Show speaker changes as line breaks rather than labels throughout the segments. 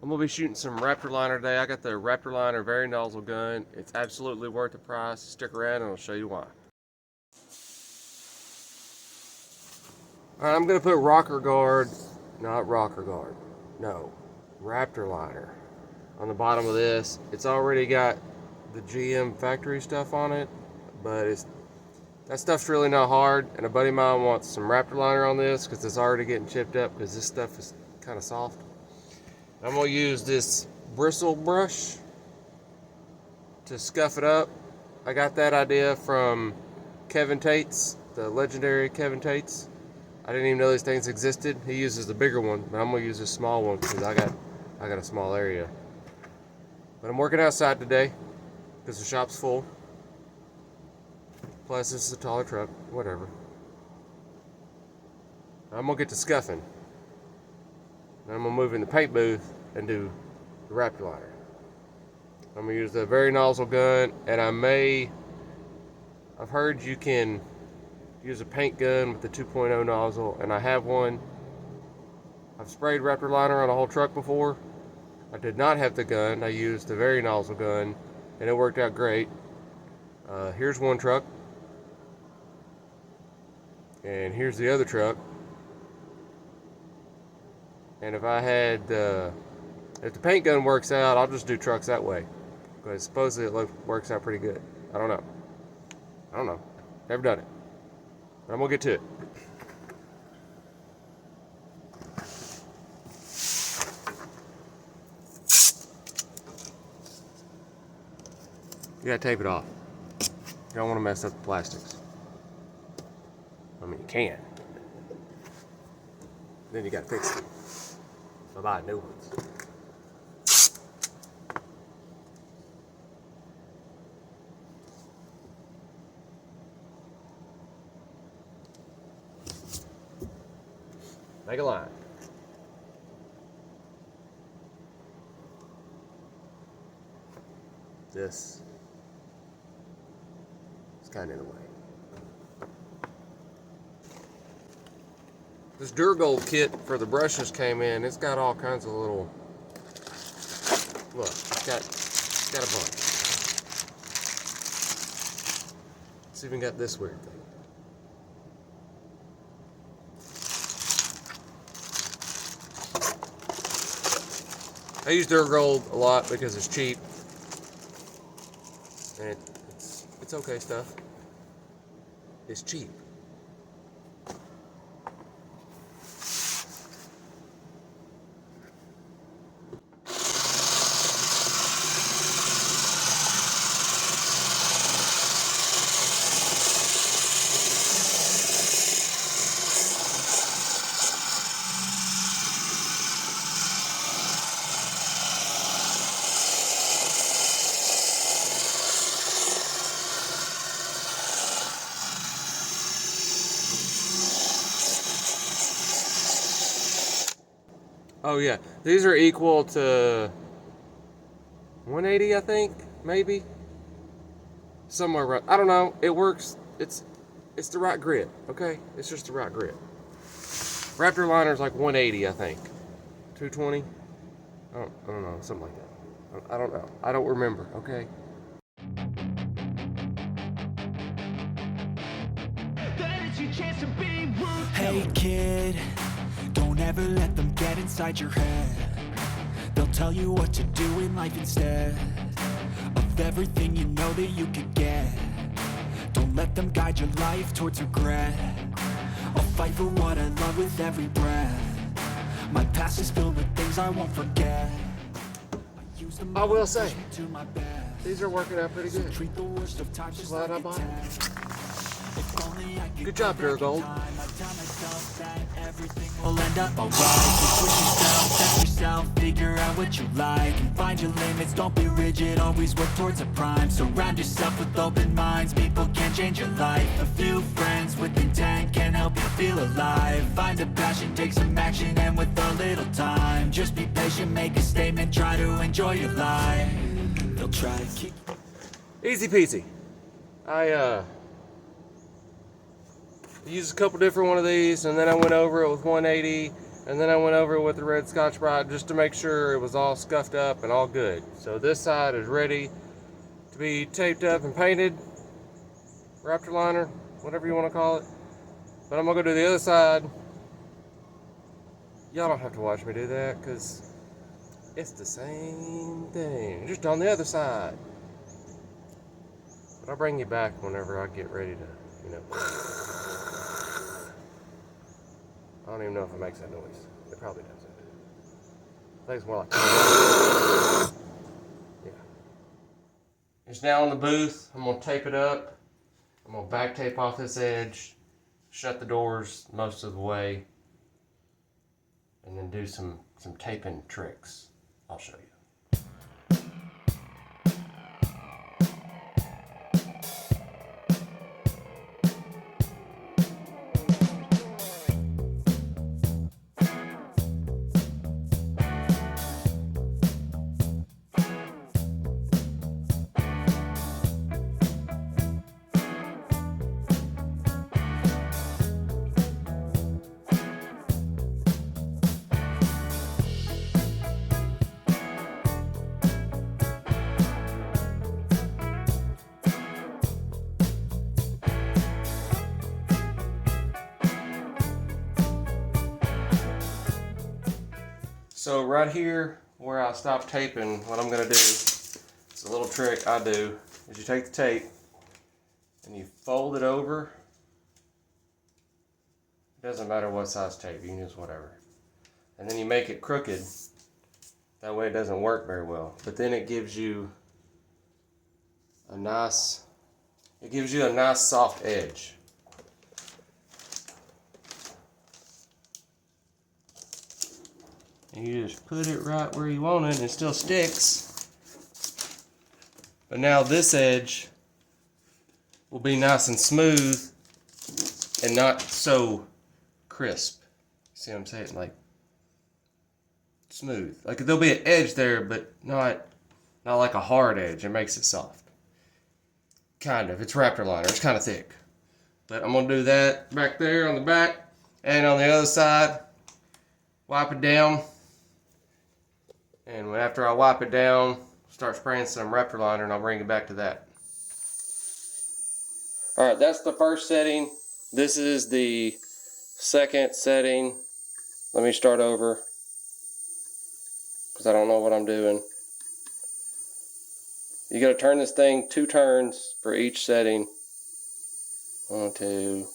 I'm gonna be shooting some Raptor Liner today. I got the Raptor Liner vari nozzle gun. It's absolutely worth the price. Stick around and I'll show you why. Alright, I'm gonna put Raptor Liner on the bottom of this. It's already got the GM factory stuff on it, but that stuff's really not hard. And a buddy of mine wants some Raptor Liner on this because it's already getting chipped up because this stuff is kind of soft. I'm gonna use this bristle brush to scuff it up. I got that idea from Kevin Tate's, the legendary Kevin Tate's. I didn't even know these things existed. He uses the bigger one, but I'm gonna use this small one because I got a small area. But I'm working outside today because the shop's full. Plus this is a taller truck, whatever. I'm gonna get to scuffing. And I'm gonna move in the paint booth and do the Raptor Liner. I'm gonna use the vari nozzle gun, and I've heard you can use a paint gun with the 2.0 nozzle, and I have one. I've sprayed Raptor Liner on a whole truck before. I did not have the gun. I used the vari nozzle gun, and it worked out great. Here's one truck, and here's the other truck. And if the paint gun works out, I'll just do trucks that way, because supposedly it works out pretty good. I don't know. Never done it. But I'm gonna get to it. You gotta tape it off. You don't want to mess up the plastics. I mean, you can. Then you gotta fix it. I'll buy new ones. Make a line. This is kind of in the way. This Duragold kit for the brushes came in. It's got all kinds of little, look, it's got a bunch. It's even got this weird thing. I use Duragold a lot because it's cheap. And it's okay stuff. It's cheap. Oh yeah, these are equal to 180, I think, maybe. Somewhere around, I don't know, it works, it's the right grit, okay? It's just the right grit. Raptor Liner's like 180, I think. 220? I don't know, something like that. I don't know, I don't remember, okay?
Hey kid, don't ever let them get inside your head. They'll tell you what to do in life instead of everything you know that you could get. Don't let them guide your life towards regret. I'll fight for what I love with every breath. My past is filled with things I won't forget.
I will say, these are working out pretty good. Glad I bought them. Good job, Duragold.
Will end up alright. Just push yourself, test yourself, figure out what you like, and find your limits. Don't be rigid, always work towards a prime. Surround yourself with open minds. People can change your life. A few friends with intent can help you feel alive. Find a passion, take some action, and with a little time, just be patient, make a statement, try to enjoy your life. They'll try to keep
Easy peasy. I used a couple different one of these, and then I went over it with 180, And then I went over it with the red Scotch-Brite just to make sure it was all scuffed up and all good. So this side is ready to be taped up and painted. Raptor liner, whatever you want to call it. But I'm gonna go do the other side. Y'all don't have to watch me do that because it's the same thing, just on the other side. But I'll bring you back whenever I get ready to, you know. I don't even know if it makes that noise. It probably doesn't. I think it's more like. Yeah. It's now in the booth. I'm gonna tape it up. I'm gonna back tape off this edge, shut the doors most of the way, and then do some taping tricks. I'll show you. So right here where I stopped taping, what I'm gonna do, it's a little trick I do, is you take the tape and you fold it over. It doesn't matter what size tape, you can use whatever. And then you make it crooked. That way it doesn't work very well. But then it gives you a nice soft edge. And you just put it right where you want it and it still sticks. But now this edge will be nice and smooth and not so crisp. See what I'm saying? Like smooth. Like there'll be an edge there, but not like a hard edge. It makes it soft. Kind of. It's Raptor liner. It's kind of thick. But I'm going to do that back there on the back. And on the other side, wipe it down. And after I wipe it down, start spraying some Raptor liner and I'll bring it back to that. Alright, that's the first setting. This is the second setting. Let me start over because I don't know what I'm doing. You got to turn this thing 2 turns for each setting. 1, 2,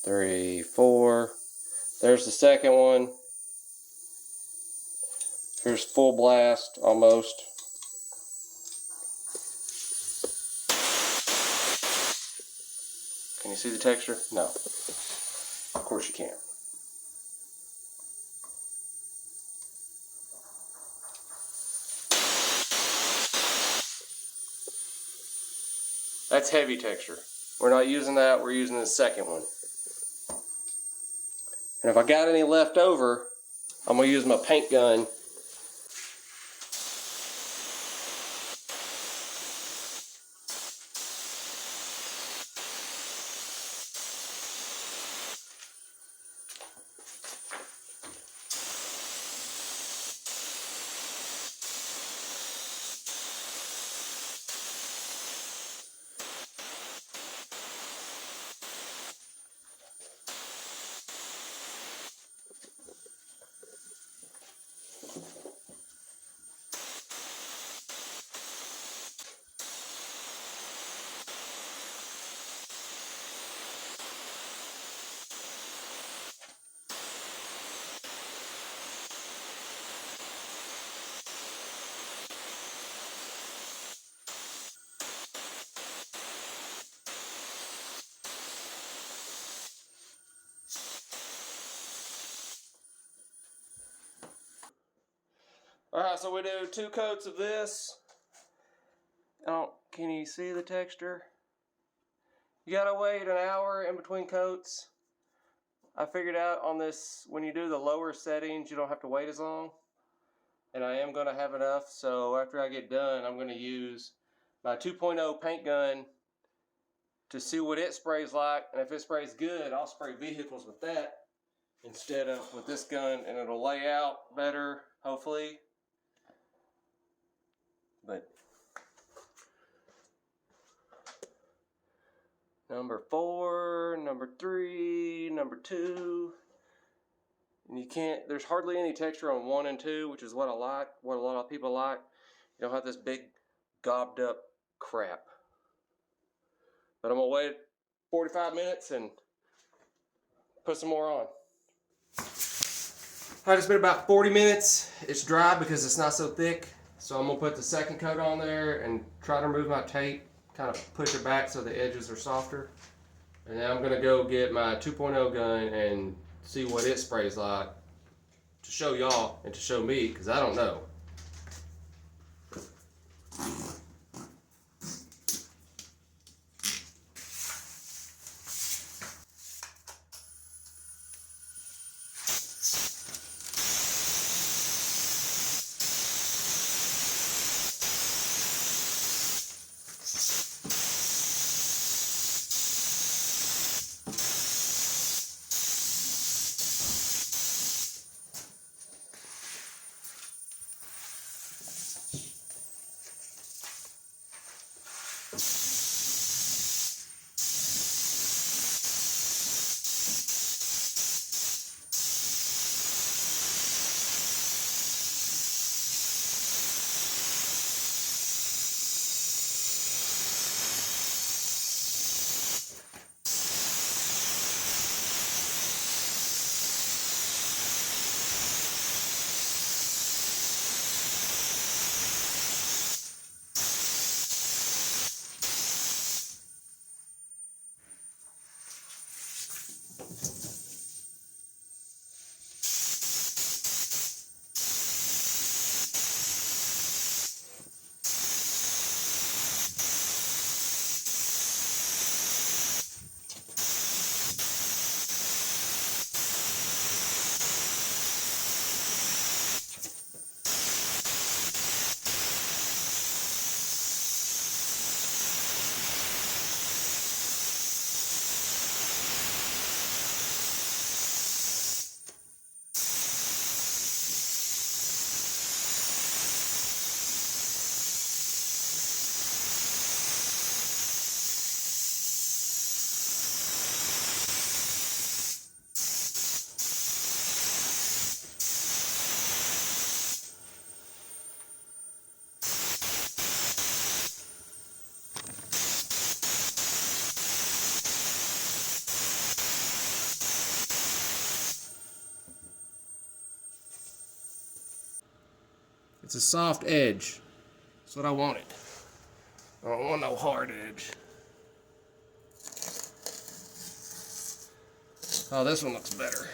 3, 4. There's the second one. Here's full blast, almost. Can you see the texture? No. Of course you can't. That's heavy texture. We're not using that, we're using the second one. And if I got any left over, I'm going to use my paint gun. Alright, so we do 2 coats of this. Oh, can you see the texture? You gotta wait an hour in between coats. I figured out on this, when you do the lower settings, you don't have to wait as long. And I am gonna have enough, so after I get done, I'm gonna use my 2.0 paint gun to see what it sprays like. And if it sprays good, I'll spray vehicles with that. instead of with this gun, and it'll lay out better, hopefully. But number 4, number 3, number 2. And you can't, there's hardly any texture on 1 and 2, which is what I like, what a lot of people like. You don't have this big gobbed up crap. But I'm gonna wait 45 minutes and put some more on. Alright, it's been about 40 minutes. It's dry because it's not so thick. So I'm gonna put the second coat on there and try to remove my tape, kind of push it back so the edges are softer. And then I'm gonna go get my 2.0 gun and see what it sprays like to show y'all and to show me, because I don't know. It's a soft edge. That's what I wanted. I don't want no hard edge. Oh, this one looks better.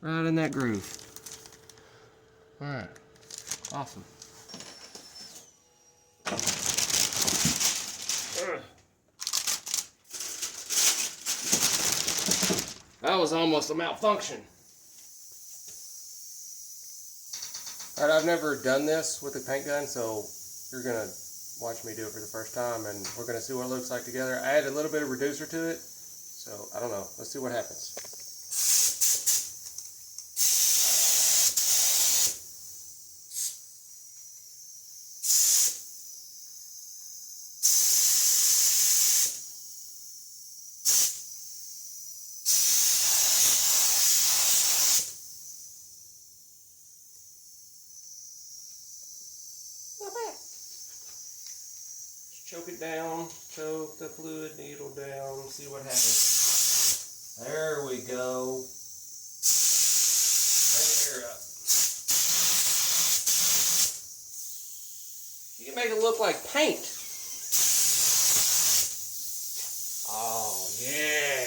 Right in that groove. Alright. Awesome. That was almost a malfunction. Alright, I've never done this with a paint gun, so you're gonna watch me do it for the first time, and we're gonna see what it looks like together. I added a little bit of reducer to it, so I don't know. Let's see what happens. Choke it down, choke the fluid needle down, see what happens. There we go. Bring the air up. You can make it look like paint. Oh, yeah.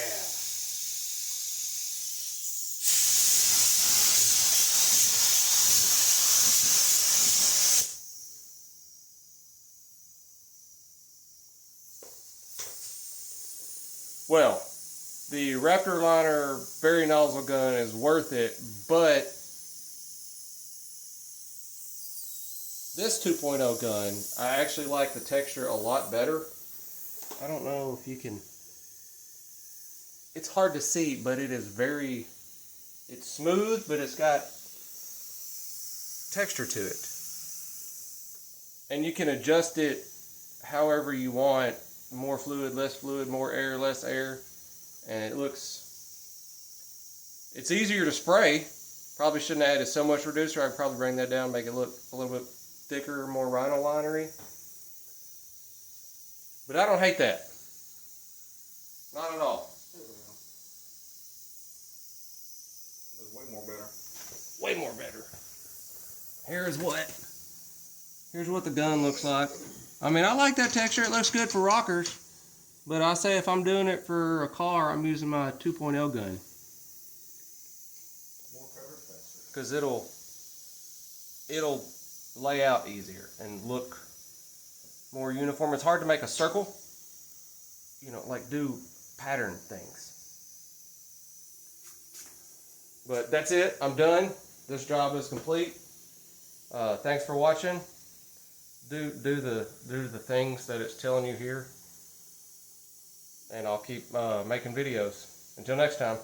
Well, the Raptor Liner Vari nozzle gun is worth it, but this 2.0 gun, I actually like the texture a lot better. I don't know if you can, it's hard to see, but it is very, it's smooth, but it's got texture to it. And you can adjust it however you want, more fluid, less fluid, more air, less air, and it looks, it's easier to spray. Probably shouldn't have added so much reducer. I could probably bring that down, make it look a little bit thicker, more rhino linery. But I don't hate that. Not at all.
It's way more better.
Way more better. Here's what the gun looks like. I mean, I like that texture. It looks good for rockers. But I say if I'm doing it for a car, I'm using my 2.0 gun.
More coverage, faster.
Because it'll lay out easier and look more uniform. It's hard to make a circle, you know, like do pattern things. But that's it. I'm done. This job is complete. Thanks for watching. Do the things that it's telling you here, and I'll keep making videos. Until next time.